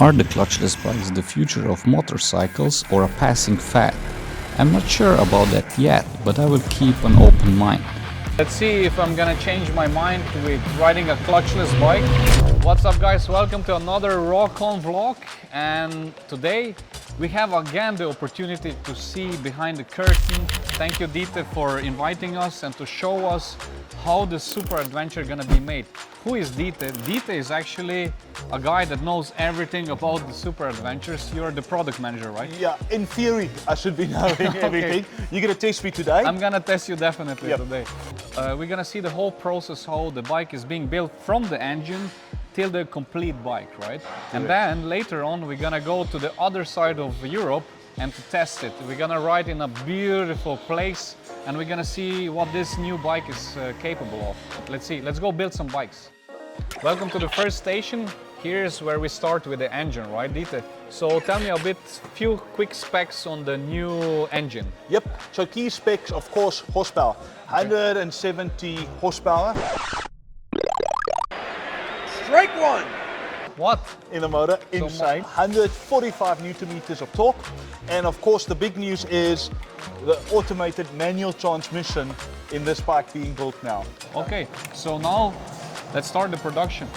Are the clutchless bikes the future of motorcycles or a passing fad? I'm not sure about that yet, but I will keep an open mind. Let's see if I'm gonna change my mind with riding a clutchless bike. What's up guys, welcome to another RokON vlog, and today we have again the opportunity to see behind the curtain. Thank you Dieter for inviting us and to show us how the Super Adventure gonna be made. Who is Dieter? Dieter is actually a guy that knows everything about the Super Adventures. You're the product manager, right? Yeah, in theory, I should be knowing everything. You're gonna test me today? I'm gonna test you definitely today. We're gonna see the whole process, how the bike is being built from the engine till the complete bike, right? And then later on, we're gonna go to the other side of Europe and to test it. We're gonna ride in a beautiful place and we're gonna see what this new bike is capable of. Let's see, let's go build some bikes. Welcome to the first station. Here's where we start with the engine, right, Dieter? So tell me a bit, few quick specs on the new engine. Yep, so key specs, of course, horsepower. 170 horsepower. Strike one! What? In the motor, insane. 145 Newton meters of torque. And of course, the big news is the automated manual transmission in this bike being built now. Okay, so now let's start the production.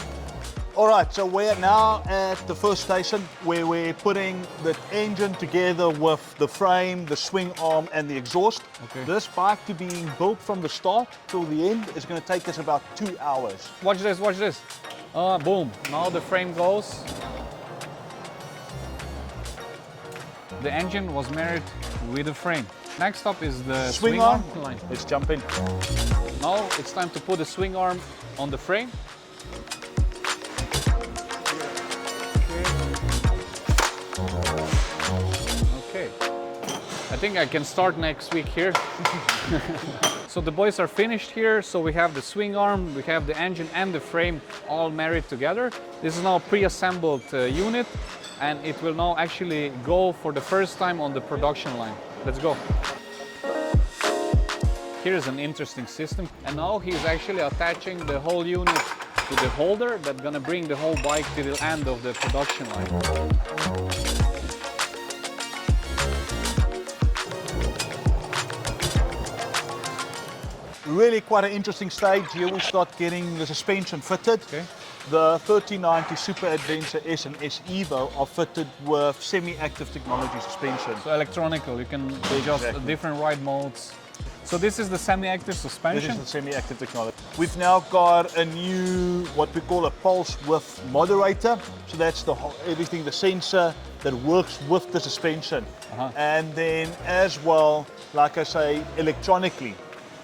All right, so we're now at the first station where we're putting the engine together with the frame, the swing arm and the exhaust. Okay. This bike to being built from the start till the end is going to take us about 2 hours. Watch this, watch this. Boom, now the frame goes. The engine was married with the frame. Next up is the swing arm line. Let's jump in. Now it's time to put the swing arm on the frame. Okay. I think I can start next week here. So the boys are finished here. So we have the swing arm, we have the engine and the frame all married together. This is now a pre-assembled unit and it will now actually go for the first time on the production line. Let's go. Here's an interesting system. And now he's actually attaching the whole unit to the holder that's gonna bring the whole bike to the end of the production line. Really quite an interesting stage. Here we start getting the suspension fitted. Okay. The 1390 Super Adventure S and S EVO are fitted with semi-active technology suspension. So electronical, you can adjust different ride modes. So this is the semi-active suspension? This is the semi-active technology. We've now got a new, what we call a pulse width moderator. So that's everything, the sensor that works with the suspension. And then as well, like I say, electronically,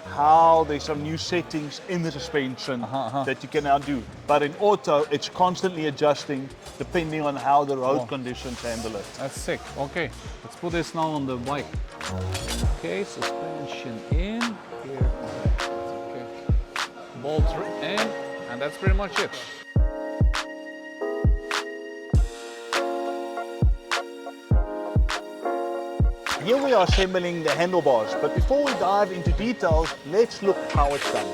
how there's some new settings in the suspension that you can now do. But in auto, it's constantly adjusting depending on how the road conditions handle it. That's sick. Okay, let's put this now on the bike. Okay, suspension in. Here. Okay. Bolt in, and that's pretty much it. Here we are assembling the handlebars, but before we dive into details, let's look how it's done.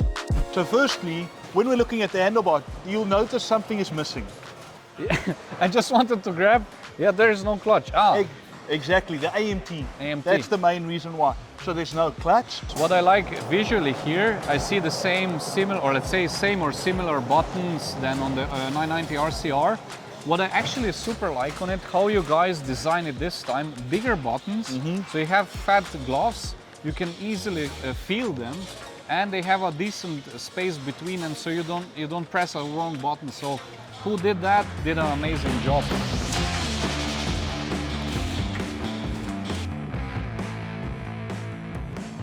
So firstly, when we're looking at the handlebar, you'll notice something is missing. Yeah, I just wanted to grab, there is no clutch. Exactly, the AMT. AMT. That's the main reason why. So there's no clutch. What I like visually here, I see the same or similar buttons than on the 990 RCR. What I actually super like on it, how you guys design it this time, bigger buttons. So you have fat gloves, you can easily feel them, and they have a decent space between them, so you don't press a wrong button. So who did that did an amazing job.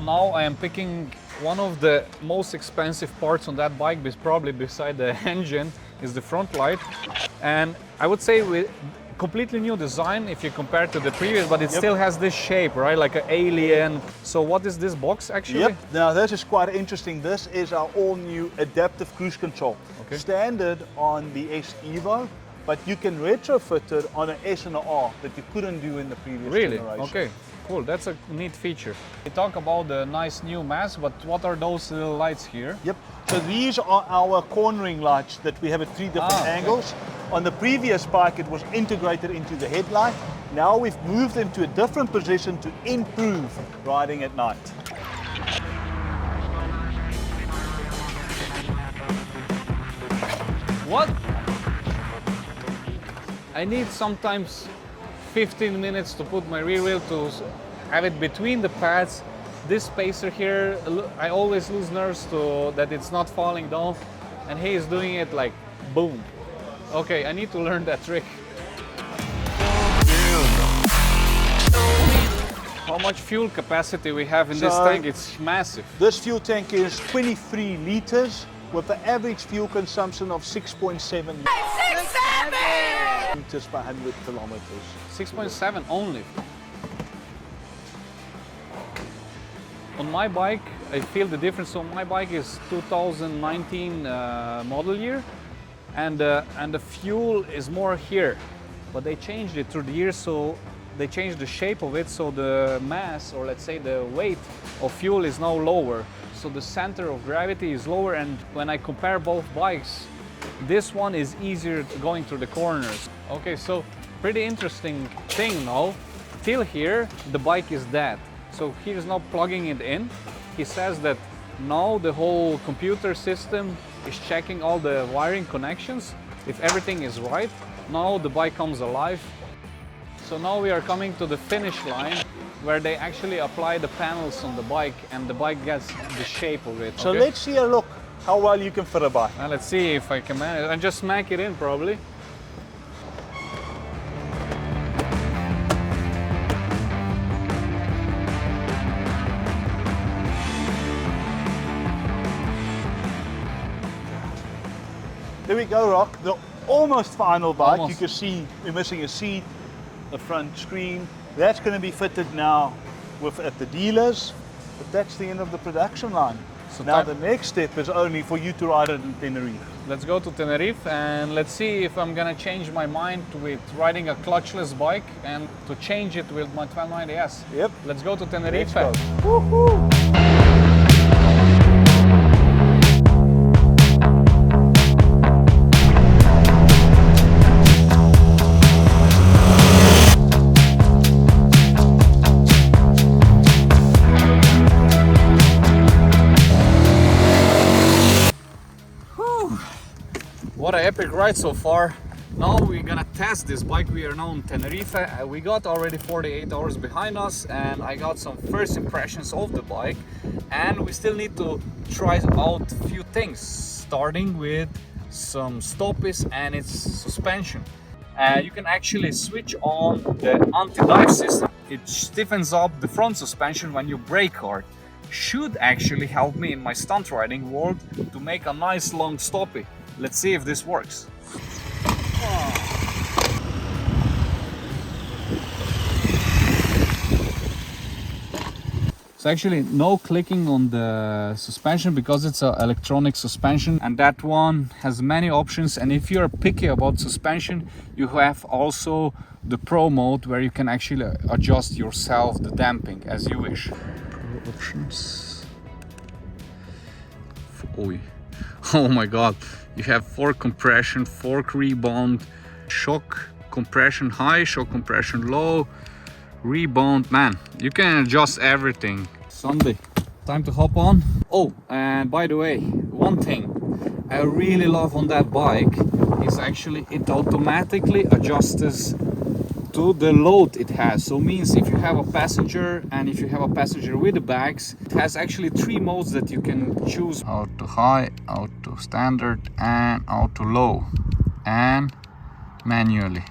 Now I am picking one of the most expensive parts on that bike, probably beside the engine, is the front light. And I would say with completely new design if you compare to the previous, but it still has this shape, right? Like an alien. So what is this box actually? Yep, now this is quite interesting. This is our all new adaptive cruise control. Okay. Standard on the S EVO, but you can retrofit it on an S and an R that you couldn't do in the previous generation. Okay. Cool, that's a neat feature. We talk about the nice new mask, but what are those little lights here? Yep, So these are our cornering lights that we have at 3 different angles. On the previous bike, it was integrated into the headlight. Now we've moved them to a different position to improve riding at night. What? I need sometimes 15 minutes to put my rear wheel to have it between the pads. This spacer here, I always lose nerves to that it's not falling down, and he is doing it like boom. Okay, I need to learn that trick. How much fuel capacity we have in this tank? It's massive. This fuel tank is 23 liters with an average fuel consumption of 6.7 liters per 100 kilometers. 6.7 only. On my bike, I feel the difference. So my bike is 2019 model year, and the fuel is more here, but they changed it through the years. So they changed the shape of it, so the mass, or let's say the weight of fuel, is now lower. So the center of gravity is lower, and when I compare both bikes, this one is easier going through the corners. Okay, so pretty interesting thing now. Till here, the bike is dead. So he's now plugging it in. He says that now the whole computer system is checking all the wiring connections. If everything is right, now the bike comes alive. So now we are coming to the finish line where they actually apply the panels on the bike, and the bike gets the shape of it. So okay? let's see a look how well you can fit a bike. Now let's see if I can manage. And just smack it in probably. There we go, Rock. The almost final bike. Almost. You can see we're missing a seat, the front screen. That's going to be fitted now at the dealers, but that's the end of the production line. So now the next step is only for you to ride it in Tenerife. Let's go to Tenerife and let's see if I'm gonna change my mind with riding a clutchless bike and to change it with my 1290S. Yep. Let's go to Tenerife. Let's go. Woo-hoo. What an epic ride so far. Now we're gonna test this bike. We are now in Tenerife. We got already 48 hours behind us, and I got some first impressions of the bike, and we still need to try out a few things, starting with some stoppies and its suspension. You can actually switch on the anti-dive system. It stiffens up the front suspension when you brake hard. Should actually help me in my stunt riding world to make a nice long stoppie. Let's see if this works. It's actually no clicking on the suspension because it's an electronic suspension, and that one has many options. And if you're picky about suspension, you have also the Pro mode where you can actually adjust yourself the damping as you wish. Pro options. Oh my god. You have fork compression, fork rebound, shock compression high, shock compression low, rebound. Man, you can adjust everything. Sunday, time to hop on. Oh, and by the way, one thing I really love on that bike is actually it automatically adjusts to the load it has. So means if you have a passenger and if you have a passenger with the bags, it has actually 3 modes that you can choose: auto high, auto standard, and auto low, and manually.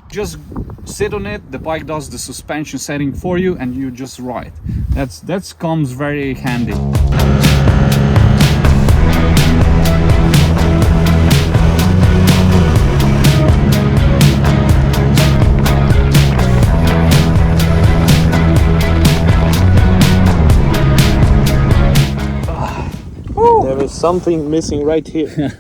Just sit on it, the bike does the suspension setting for you, and you just ride. That comes very handy. There is something missing right here.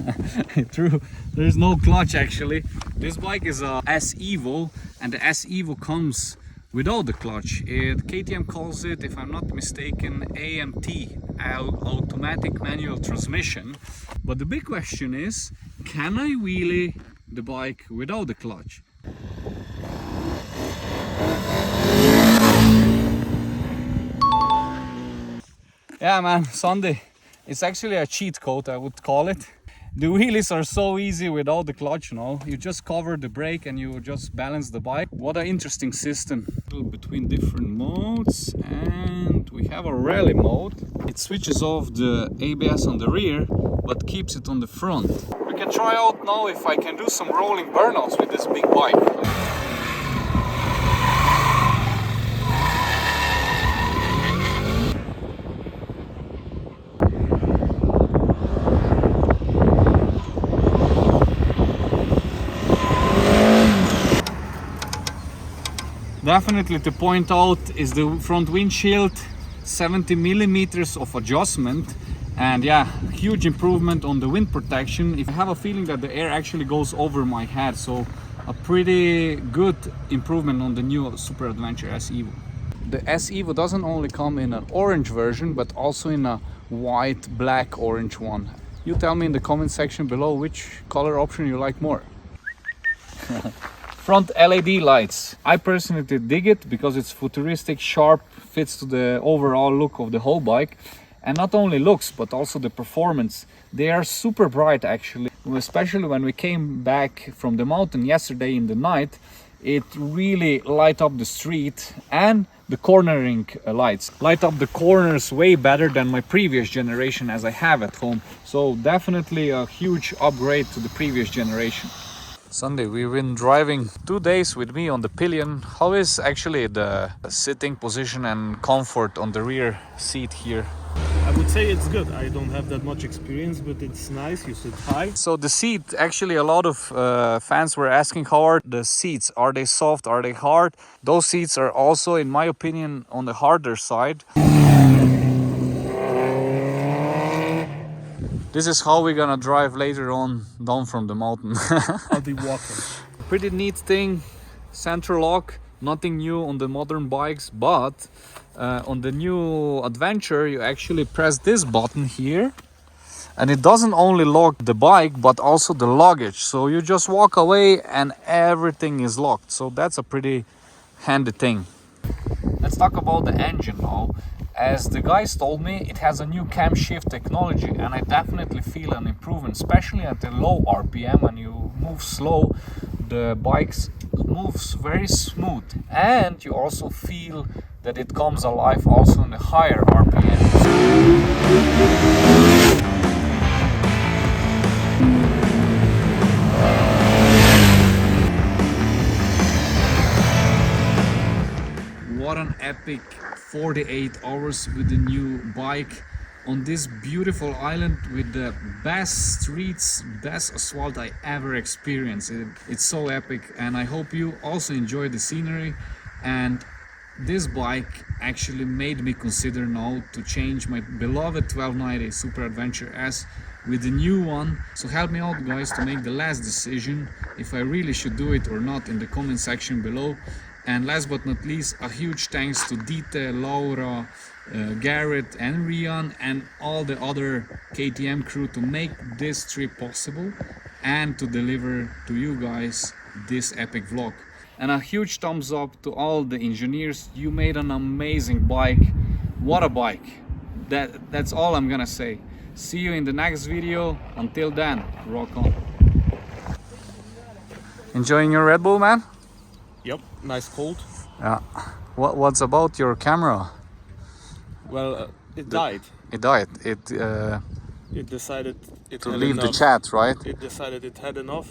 True, there's no clutch actually. This bike is a S EVO, and the S EVO comes without the clutch. KTM calls it, if I'm not mistaken, AMT, automatic manual transmission. But the big question is, can I wheelie the bike without the clutch? Yeah man, Sunday, it's actually a cheat code, I would call it. The wheelies are so easy without the clutch, you know. You just cover the brake and you just balance the bike. What an interesting system. Between different modes, and we have a rally mode. It switches off the ABS on the rear, but keeps it on the front. We can try out now if I can do some rolling burnouts with this big bike. Definitely to point out is the front windshield, 70 millimeters of adjustment, and yeah, huge improvement on the wind protection. If I have a feeling that the air actually goes over my head, so a pretty good improvement on the new Super Adventure S EVO. The S EVO doesn't only come in an orange version, but also in a white, black, orange one. You tell me in the comment section below which color option you like more. Front LED lights. I personally dig it because it's futuristic, sharp, fits to the overall look of the whole bike. And not only looks, but also the performance. They are super bright actually, especially when we came back from the mountain yesterday in the night. It really light up the street, and the cornering lights light up the corners way better than my previous generation as I have at home. So definitely a huge upgrade to the previous generation. Sunday, we've been driving 2 days with me on the pillion. How is actually the sitting position and comfort on the rear seat here? I would say it's good. I don't have that much experience, but it's nice. You sit high. So the seat, actually a lot of fans were asking how are the seats? Are they soft? Are they hard? Those seats are also, in my opinion, on the harder side. This is how we're gonna drive later on down from the mountain. I'll be walking. Pretty neat thing, central lock, nothing new on the modern bikes, but on the new Adventure you actually press this button here and it doesn't only lock the bike but also the luggage. So you just walk away and everything is locked. So that's a pretty handy thing. Let's talk about the engine now. As the guys told me, it has a new camshaft technology, and I definitely feel an improvement, especially at the low RPM. When you move slow, the bike moves very smooth, and you also feel that it comes alive also in the higher RPM. What an epic 48 hours with the new bike on this beautiful island with the best streets, best asphalt I ever experienced. It's so epic, and I hope you also enjoy the scenery. And this bike actually made me consider now to change my beloved 1290 Super Adventure S with the new one. So help me out guys to make the last decision if I really should do it or not in the comment section below. And last but not least, a huge thanks to Dite, Laura, Garrett and Rian and all the other KTM crew to make this trip possible and to deliver to you guys this epic vlog. And a huge thumbs up to all the engineers. You made an amazing bike. What a bike. That's all I'm gonna say. See you in the next video. Until then, rock on. Enjoying your Red Bull, man? Yep, nice cold. Yeah. What's about your camera? Well, it died. It died. It It decided it to had leave enough. the chat, right? It decided it had enough.